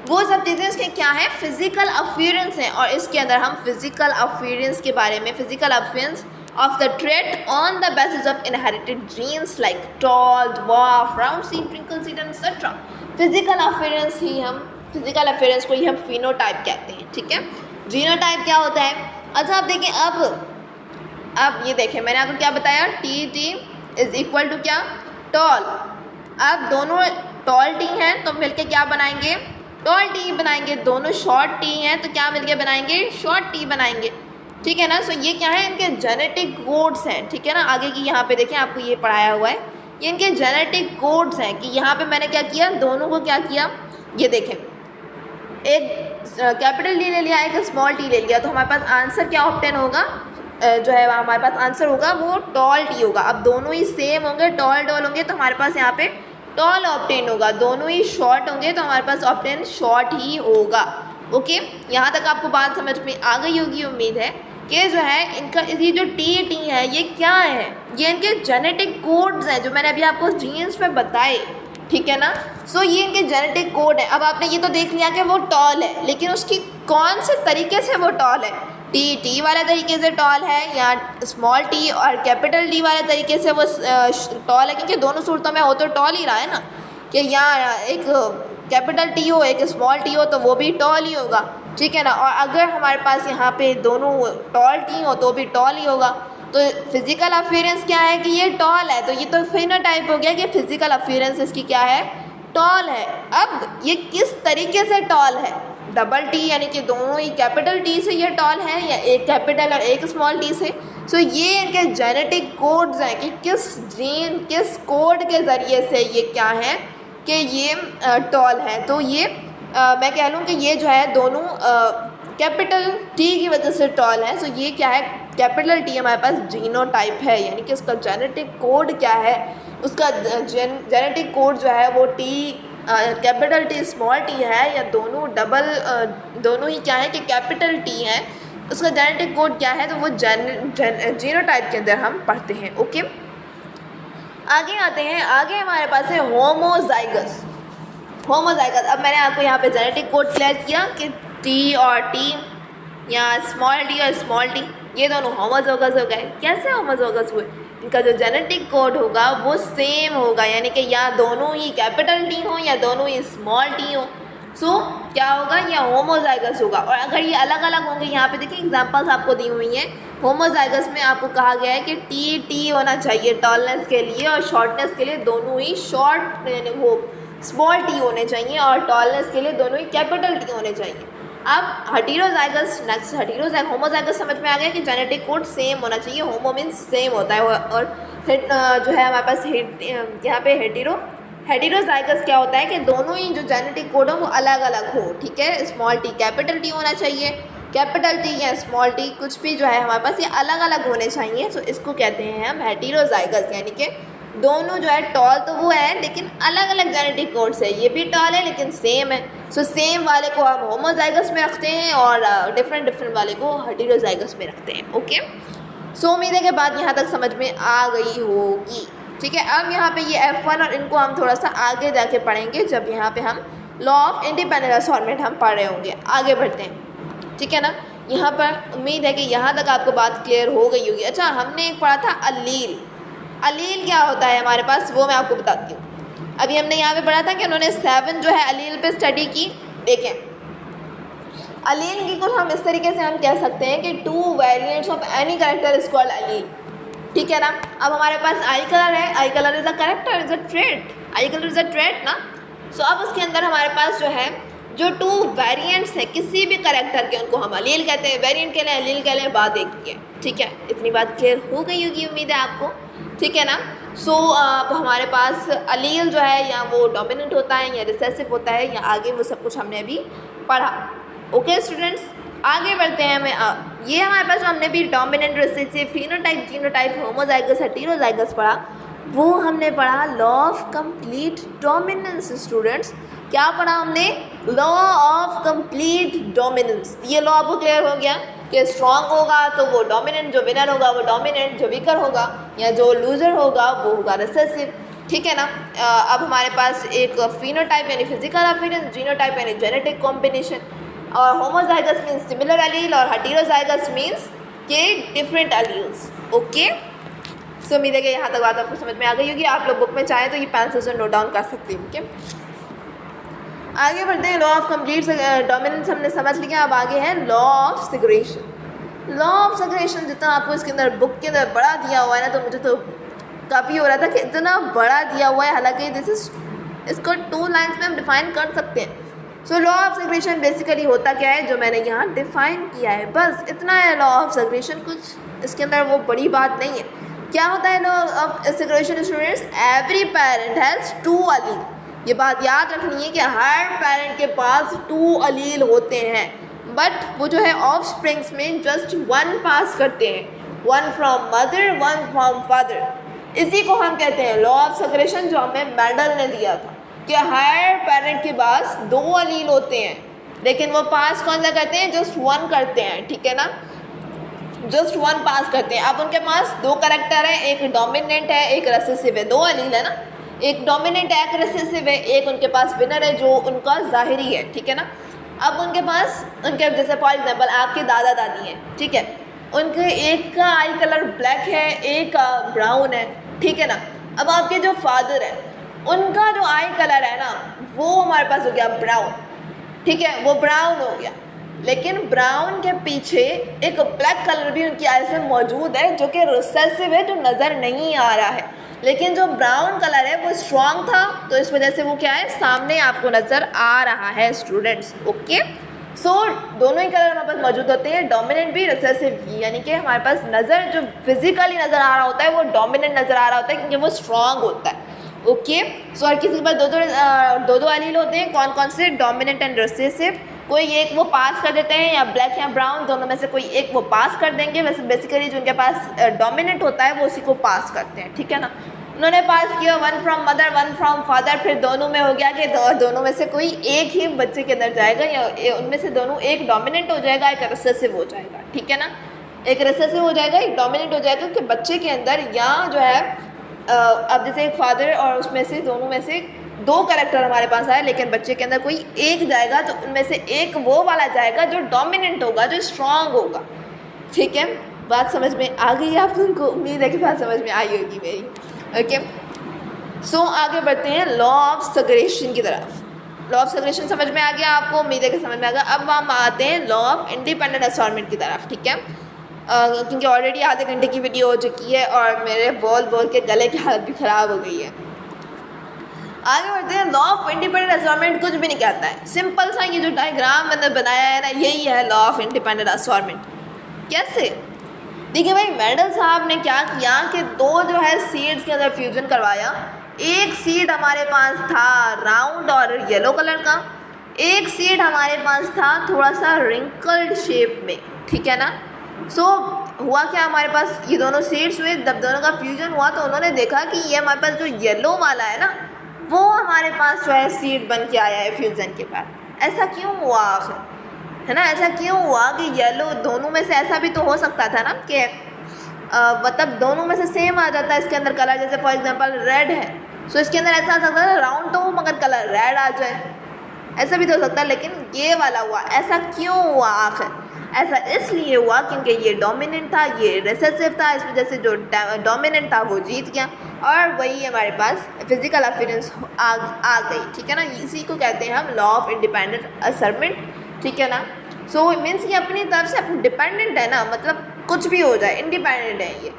वो सब चीज़ें इसके क्या है, फिजिकल अपीयरेंस है। और इसके अंदर हम फिजिकल अपीयरेंस के बारे में, physical appearance of the trait on the basis of inherited genes like tall, dwarf, round seed, wrinkle seed etcetera, physical appearance ही हम, फिजिकल अपीयरेंस को ही हम फिनोटाइप कहते हैं, ठीक है। जीनोटाइप क्या होता है? अच्छा आप देखें, अब ये देखें, मैंने आपको क्या बताया, टी इज इक्वल टू क्या, टॉल। अब दोनों टॉल टी हैं तो मिलके क्या बनाएंगे, टॉल टी बनाएंगे। दोनों शॉर्ट टी हैं तो क्या मिलके बनाएंगे, शॉर्ट टी बनाएंगे, ठीक है ना। सो ये क्या है, इनके जेनेटिक कोड्स हैं, ठीक है ना। आगे की यहाँ पे देखें, आपको ये पढ़ाया हुआ है, ये इनके जेनेटिक कोड्स हैं कि यहाँ पे मैंने क्या किया, दोनों को क्या किया, ये देखें, एक कैपिटल टी ले लिया, एक स्मॉल टी ले लिया, तो हमारे पास आंसर क्या ऑब्टेन होगा, जो है हमारे पास आंसर होगा वो टॉल टी होगा। अब दोनों ही सेम होंगे, टॉल होंगे, तो हमारे पास यहाँ पे टॉल ऑब्टेन होगा। दोनों ही शॉर्ट होंगे तो हमारे पास ऑब्टेन शॉर्ट ही होगा। ओके, यहाँ तक आपको बात समझ में आ गई होगी, उम्मीद है कि जो है इनका ये जो टी है ये क्या है, ये इनके जेनेटिक कोड्स हैं जो मैंने अभी आपको जीन्स में बताए, ठीक है ना। सो ये इनके जेनेटिक कोड है। अब आपने ये तो देख लिया कि वो टॉल है, लेकिन उसकी कौन से तरीके से वो टॉल है, टी वाले तरीके से टॉल है या स्मॉल टी और कैपिटल टी वाले तरीके से वो टॉल है, क्योंकि दोनों सूरतों में हो तो टॉल ही रहा है ना, कि यहाँ एक कैपिटल टी हो एक स्मॉल टी हो तो वो भी टॉल ही होगा, ठीक है ना। और अगर हमारे पास यहाँ पे दोनों टॉल टी हो तो भी टॉल ही होगा। तो फिजिकल अपीयरेंस क्या है कि ये टॉल है, तो ये तो फिनोटाइप हो गया कि फिजिकल अपीयरेंस इसकी क्या है, टॉल है। अब ये किस तरीके से टॉल है, डबल टी यानी कि दोनों ही कैपिटल टी से ये टॉल है या एक कैपिटल और एक स्मॉल टी से। सो ये इनके जेनेटिक कोड्स हैं कि किस जीन, किस कोड के ज़रिए से ये क्या है कि ये टॉल है। तो ये मैं कह लूँ कि ये जो है दोनों कैपिटल टी की वजह से टॉल है। सो ये क्या है, कैपिटल टी हमारे पास जीनोटाइप है, यानी कि उसका जेनेटिक कोड क्या है, उसका जेनेटिक कोड जो है वो T capital T small T है या दोनों डबल दोनों ही क्या है कि कैपिटल टी है, उसका जेनेटिक कोड क्या है, तो वो जीनोटाइप के अंदर हम पढ़ते हैं। ओके, आगे आते हैं, आगे हमारे पास है होमोजाइगस। होमोजाइगस, अब मैंने आपको यहाँ पे जेनेटिक कोड क्लियर किया कि टी और टी या स्मॉल टी और स्मॉल टी ये दोनों होमोजाइगस हो गए। कैसे होमोजाइगस हुए, इनका जो जेनेटिक कोड होगा वो सेम होगा, यानी कि या दोनों ही कैपिटल टी हो या दोनों ही स्मॉल टी हो। सो क्या होगा, यह होमोजाइगस होगा। और अगर ये अलग अलग होंगे, यहाँ पे देखिए एग्जांपल्स आपको दी हुई हैं। होमोजाइगस में आपको कहा गया है कि टी होना चाहिए टॉलनेस के लिए और शॉर्टनेस के लिए दोनों ही शॉर्ट यानी वो स्मॉल टी होने चाहिए, और टॉलनेस के लिए दोनों ही कैपिटल टी होने चाहिए। अब हेटेरोजाइगस, नेक्स्ट होमोजाइगस समझ में आ गया कि जेनेटिक कोड सेम होना चाहिए। होमो मीन्स सेम होता है, और जो है हमारे पास यहाँ पे हेटेरोजाइगस क्या होता है कि दोनों ही जो जेनेटिक कोड हो वो अलग अलग हो, ठीक है। स्मॉल टी कैपिटल टी होना चाहिए, कैपिटल टी या स्मॉल टी कुछ भी जो है हमारे पास ये अलग अलग होने चाहिए। तो इसको कहते हैं हम हेटेरोजाइगस, यानी कि दोनों जो है टॉल तो वो है लेकिन अलग अलग जेनेटिक कोड से, ये भी टॉल है लेकिन सेम है। सो सेम वाले को हम होमोजाइगस में रखते हैं और डिफरेंट वाले को हेटेरोजाइगस में रखते हैं। ओके, सो उम्मीद है कि बात यहाँ तक समझ में आ गई होगी, ठीक है। अब यहाँ पे ये F1 और इनको हम थोड़ा सा आगे जाके पढ़ेंगे जब यहाँ पे हम लॉ ऑफ इंडिपेंडेंट असॉर्टमेंट हम पढ़ रहे होंगे। आगे बढ़ते हैं, ठीक है ना। यहाँ पर उम्मीद है कि यहाँ तक आपको बात क्लियर हो गई होगी। अच्छा, हमने एक पढ़ा था अलील, अलील क्या होता है हमारे पास वो मैं आपको बताती हूँ। अभी हमने यहाँ पे पढ़ा था कि उन्होंने 7 जो है अलील पे स्टडी की। देखें अलील की कुछ हम इस तरीके से हम कह सकते हैं कि 2 variants of any character is called allele, ठीक है ना। अब हमारे पास आई कलर है, eye colour is a character, is a trait, eye colour is a trait ना। सो अब उसके अंदर हमारे पास जो है जो 2 वेरिएंट्स हैं किसी भी कैरेक्टर के, उनको हम अलील कहते हैं। वेरिएंट के लिए अलील के लिए बात एक ही है, ठीक है। इतनी बात क्लियर हो गई होगी उम्मीद है आपको, ठीक है ना। सो अब हमारे पास अलील जो है या वो डोमिनेंट होता है या रिसेसिव होता है या आगे वो सब कुछ हमने अभी पढ़ा। ओके स्टूडेंट्स, आगे बढ़ते हैं। हमें ये हमारे पास जो हमने भी dominant, recessive, phenotype, genotype, homozygous, heterozygous पढ़ा, वो हमने पढ़ा law of complete dominance. Students क्या पढ़ा हमने? Law of complete dominance. ये लॉ आपको क्लियर हो गया कि स्ट्रॉन्ग होगा तो वो डोमिनेंट, जो विनर होगा वो डोमिनेंट, जो वीकर होगा या जो लूजर होगा वो होगा रिसेसिव, ठीक है ना। अब हमारे पास एक फिनोटाइप यानी फिजिकल अपीयरेंस, जीनोटाइप यानी जेनेटिक कॉम्बिनेशन, और होमोजाइगस मीन्स सिमिलर अलील और हेटेरोजाइगस मीन्स के डिफरेंट अलील्स। ओके, सो उम्मीद है कि यहाँ तक बात आपको समझ में आ गई होगी। आप लोग बुक में चाहें तो ये पेंसिल से नोट डाउन कर सकते हैं। ओके, आगे बढ़ते हैं। लॉ ऑफ कंप्लीट डोमिनेंस हमने समझ लिया, अब आगे है law of segregation. Law of segregation जितना आपको इसके अंदर बुक के अंदर बड़ा दिया हुआ है ना, तो मुझे तो काफ़ी हो रहा था कि इतना बड़ा दिया हुआ है, हालांकि दिस इज इसको 2 लाइन्स में हम डिफाइन कर सकते हैं। So law of segregation basically होता क्या है जो मैंने यहाँ डिफाइन किया है, बस इतना है लॉ ऑफ सेग्रेगेशन। कुछ इसके अंदर वो बड़ी बात नहीं है। क्या होता है law of segregation students? Every parent has 2 अलील। ये बात याद रखनी है कि हर पेरेंट के पास 2 अलील होते हैं, बट वो जो है ऑफ स्प्रिंग्स में जस्ट 1 पास करते हैं, 1 फ्रॉम मदर 1 फ्रॉम फादर। इसी को हम कहते हैं लॉ ऑफ सेग्रेगेशन, जो हमें मेंडल ने दिया था कि हर पेरेंट के पास 2 अलील होते हैं, लेकिन वो पास कौन सा करते हैं? जस्ट 1 करते हैं, ठीक है ना, जस्ट 1 पास करते हैं। अब उनके पास 2 कैरेक्टर हैं, एक डोमिनेंट है एक रिसेसिव है, 2 अलील है ना, एक डोमिनेंट है एक रिसेसिव है, एक उनके पास विनर है जो उनका ज़ाहिरी है, ठीक है ना। अब उनके पास उनके जैसे फॉर एग्जांपल आपके दादा दादी हैं, ठीक है, उनके एक का आई कलर ब्लैक है एक का ब्राउन है, ठीक है ना। अब आपके जो फादर है उनका जो आई कलर है ना वो हमारे पास हो गया ब्राउन, ठीक है, वो ब्राउन हो गया, लेकिन ब्राउन के पीछे एक ब्लैक कलर भी उनकी आई से मौजूद है जो कि रिसेसिव है, जो नज़र नहीं आ रहा है, लेकिन जो ब्राउन कलर है वो स्ट्रॉन्ग था, तो इस वजह से वो क्या है सामने आपको नज़र आ रहा है स्टूडेंट्स। ओके, सो दोनों ही कलर हमारे पास मौजूद होते हैं, डोमिनेंट भी रिसेसिव भी, यानी कि हमारे पास नज़र जो फिजिकली नज़र आ रहा होता है वो डोमिनेंट नज़र आ रहा होता है क्योंकि वो स्ट्रॉन्ग होता है। ओके, सो हर किसी के पास दो दो अलील होते हैं, कौन कौन से? Dominant and recessive. कोई एक वो पास कर देते हैं, या ब्लैक या ब्राउन दोनों में से कोई एक वो पास कर देंगे। वैसे बेसिकली जो उनके पास डोमिनेंट होता है वो उसी को पास करते हैं, ठीक है ना। उन्होंने पास किया 1 फ्रॉम मदर 1 फ्रॉम फादर, फिर दोनों में हो गया कि दोनों में से कोई एक ही बच्चे के अंदर जाएगा, या उनमें से दोनों, एक डोमिनेंट हो जाएगा एक रिसेसिव हो जाएगा, ठीक है ना। एक रिसेसिव हो जाएगा एक डोमिनेंट हो जाएगा, क्योंकि बच्चे के अंदर या जो है अब जैसे एक फादर और उसमें से दोनों में से 2 कैरेक्टर हमारे पास आए, लेकिन बच्चे के अंदर कोई एक जाएगा, तो उनमें से एक वो वाला जाएगा जो डोमिनेंट होगा, जो स्ट्रॉन्ग होगा, ठीक है। बात समझ में आ गई है आप लोगों को? उम्मीद है कि बात समझ में आई होगी मेरी। ओके, सो आगे बढ़ते हैं लॉ ऑफ सेग्रेगेशन की तरफ। लॉ ऑफ सेग्रेगेशन समझ में आ गया आपको? उम्मीद है कि समझ में आ गया। अब हम आते हैं लॉ ऑफ इंडिपेंडेंट असॉर्टमेंट की तरफ, ठीक है, क्योंकि ऑलरेडी आधे घंटे की वीडियो हो चुकी है और मेरे बोल के गले की हालत भी ख़राब हो गई है। आगे बढ़ते हैं। लॉ ऑफ इंडिपेंडेंट असॉर्टमेंट कुछ भी नहीं कहता है, सिंपल सा ये जो डायग्राम मैंने बनाया है ना, यही है लॉ ऑफ इंडिपेंडेंट असॉर्टमेंट। कैसे? देखिए भाई, मेंडल साहब ने क्या किया कि 2 जो है सीड्स के अंदर फ्यूजन करवाया। एक सीड हमारे पास था राउंड और येलो कलर का, एक सीड हमारे पास था थोड़ा सा रिंकल्ड शेप में, ठीक है ना। सो हुआ क्या, हमारे पास ये दोनों सीड्स हुए, जब दोनों का फ्यूजन हुआ तो उन्होंने देखा कि ये हमारे पास जो येलो वाला है ना वो हमारे पास जो है सीड बन के आया है फ्यूजन के बाद। ऐसा क्यों हुआ आखिर, है ना, ऐसा क्यों हुआ कि येलो दोनों में से? ऐसा भी तो हो सकता था ना कि मतलब दोनों में से सेम आ जाता है इसके अंदर कलर, जैसे फॉर एग्जांपल रेड है, सो इसके अंदर ऐसा आ सकता है राउंड तो मगर कलर रेड आ जाए, ऐसा भी तो हो सकता है, लेकिन ये वाला हुआ। ऐसा क्यों हुआ आखिर? ऐसा इसलिए हुआ क्योंकि ये डोमिनेंट था, ये रिसेसिव था, इस वजह से जो डोमिनेंट था वो जीत गया और वही हमारे पास फिजिकल अफियरेंस आ गई, ठीक है ना। इसी को कहते हैं हम लॉ ऑफ इंडिपेंडेंट असर्टमेंट, ठीक है ना। सो मीन्स ये अपनी तरफ से डिपेंडेंट है ना, मतलब कुछ भी हो जाए इंडिपेंडेंट है ये,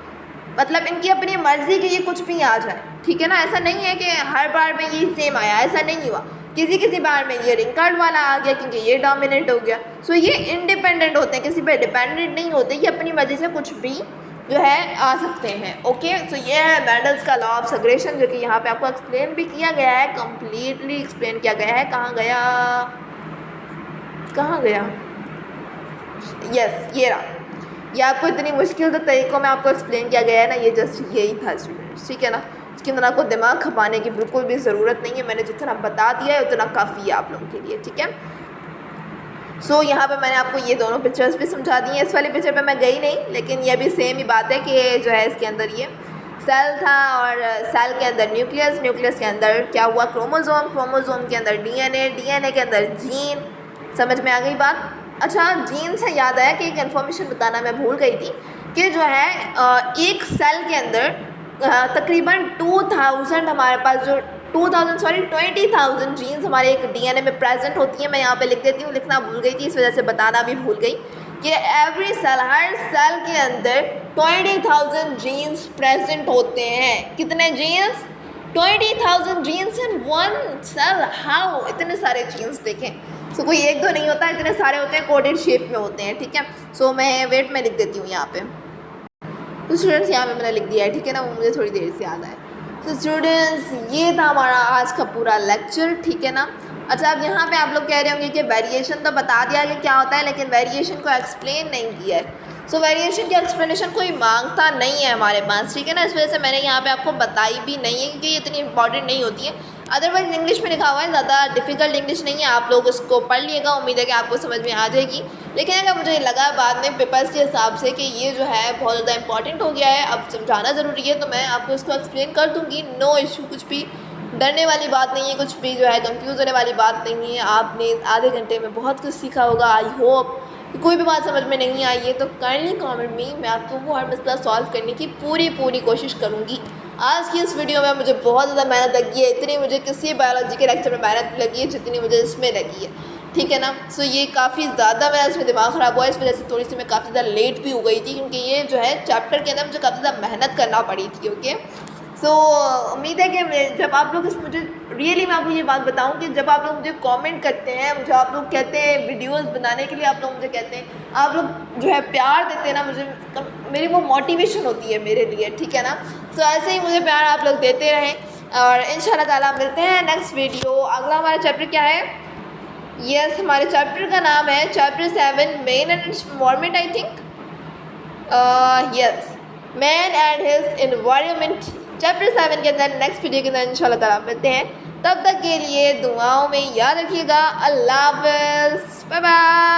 मतलब इनकी अपनी मर्जी की ये कुछ भी आ जाए, ठीक है ना। ऐसा नहीं है कि हर बार में ये सेम आया, ऐसा नहीं हुआ। किसी बार में ये रिंग कार्ड वाला आ गया क्योंकि ये डोमिनेंट हो गया। सो ये इंडिपेंडेंट होते हैं, किसी पे डिपेंडेंट नहीं होते, ये अपनी मर्जी से कुछ भी जो है आ सकते हैं। ओके, सो ये है मेंडल्स का लॉ ऑफ सेग्रेगेशन, जो कि यहाँ पे आपको एक्सप्लेन भी किया गया है, कम्प्लीटली एक्सप्लेन किया गया है। कहाँ गया यस ये रहा। ये आपको इतनी मुश्किल तो तरीक़ों में आपको एक्सप्लेन किया गया है ना, ये जस्ट यही था स्टूडेंट्स, ठीक है ना। इसके अंदर आपको दिमाग खपाने की बिल्कुल भी ज़रूरत नहीं है, मैंने जितना बता दिया है उतना काफ़ी है आप लोगों के लिए, ठीक है। सो यहाँ पे मैंने आपको ये दोनों पिक्चर्स भी समझा दी हैं। इस वाली पिक्चर पे मैं गई नहीं, लेकिन ये भी सेम ही बात है कि जो है इसके अंदर ये सेल था और सेल के अंदर न्यूक्लियस, न्यूक्लियस के अंदर क्या हुआ, क्रोमोसोम, क्रोमोसोम के अंदर डीएनए, डीएनए के अंदर जीन। समझ में आ गई बात। अच्छा, जीन से याद आया कि एक इन्फॉर्मेशन बताना मैं भूल गई थी कि जो है एक सेल के अंदर तकरीबन 2000 हमारे पास जो 20,000 जीन्स हमारे एक डीएनए में प्रेजेंट होती है। मैं यहाँ पे लिख देती हूँ, लिखना भूल गई थी, इस वजह से बताना भी भूल गई कि एवरी सेल, हर सेल के अंदर 20,000 जीन्स प्रेजेंट होते हैं। कितने genes? 20,000 genes in one cell. How इतने सारे जीन्स देखें। सो कोई एक दो नहीं होता, इतने सारे होते हैं, कोडेड शेप में होते हैं, ठीक है। सो मैं वेट में लिख देती हूँ यहाँ पे। तो स्टूडेंट्स यहाँ पे मैंने लिख दिया है, ठीक है ना, वो मुझे थोड़ी देर से याद आया। तो स्टूडेंट्स ये था हमारा आज का पूरा लेक्चर, ठीक है ना। अच्छा, अब यहाँ पे आप लोग कह रहे होंगे कि वेरिएशन तो बता दिया कि क्या होता है, लेकिन वेरिएशन को एक्सप्लेन नहीं किया है। सो वेरिएशन की एक्सप्लेनेशन कोई मांगता नहीं है हमारे पास, ठीक है ना। इस वजह से मैंने यहाँ पे आपको बताई भी नहीं है क्योंकि ये इतनी इंपॉर्टेंट नहीं होती है। अदरवाइज इंग्लिश में लिखा हुआ है, ज़्यादा डिफ़िकल्ट इंग्लिश नहीं है, आप लोग उसको पढ़ लिएगा, उम्मीद है कि आपको समझ में आ जाएगी। लेकिन अगर मुझे लगा बाद में पेपर्स के हिसाब से कि ये जो है बहुत ज़्यादा इंपॉर्टेंट हो गया है, अब समझाना ज़रूरी है, तो मैं आपको इसको एक्सप्लेन कर दूँगी। नो इशू, कुछ भी डरने वाली बात नहीं है, कुछ भी जो है कंफ्यूज होने वाली बात नहीं है। आपने आधे घंटे में बहुत कुछ सीखा होगा। आई होप कोई भी बात समझ में नहीं आई है तो काइंडली कमेंट में, मैं आपको वो हर मसला सॉल्व करने की पूरी कोशिश करूँगी। आज की इस वीडियो में मुझे बहुत ज़्यादा मेहनत लगी है, इतनी मुझे किसी बायोलॉजी के लेक्चर में मेहनत लगी है जितनी मुझे इसमें लगी है, ठीक है ना। सो ये काफ़ी ज़्यादा मेरा इसमें दिमाग ख़राब हुआ, इस वजह से थोड़ी सी मैं काफ़ी ज़्यादा लेट भी हो गई थी क्योंकि ये जो है चैप्टर के अंदर मुझे काफ़ी ज़्यादा मेहनत करना पड़ी थी। ओके, सो उम्मीद है कि जब आप लोग इस मुझे रियली मैं आपको ये बात बताऊं कि जब आप लोग मुझे कमेंट करते हैं, मुझे आप लोग कहते हैं वीडियोस बनाने के लिए, आप लोग मुझे कहते हैं, आप लोग जो है प्यार देते हैं ना मुझे, मेरी वो मोटिवेशन होती है मेरे लिए, ठीक है ना। सो ऐसे ही मुझे प्यार आप लोग देते रहें और इंशाल्लाह ताला मिलते हैं नेक्स्ट वीडियो। अगला हमारा चैप्टर क्या है? यस, हमारे चैप्टर का नाम है chapter 7 man and environment, I think. Yes, man and his environment, chapter 7 के अंदर नेक्स्ट वीडियो के अंदर इंशाल्लाह ताला मिलते हैं। तब तक के लिए दुआओं में याद रखिएगा। अल्लाह हाफ़िज़, बाय बाय।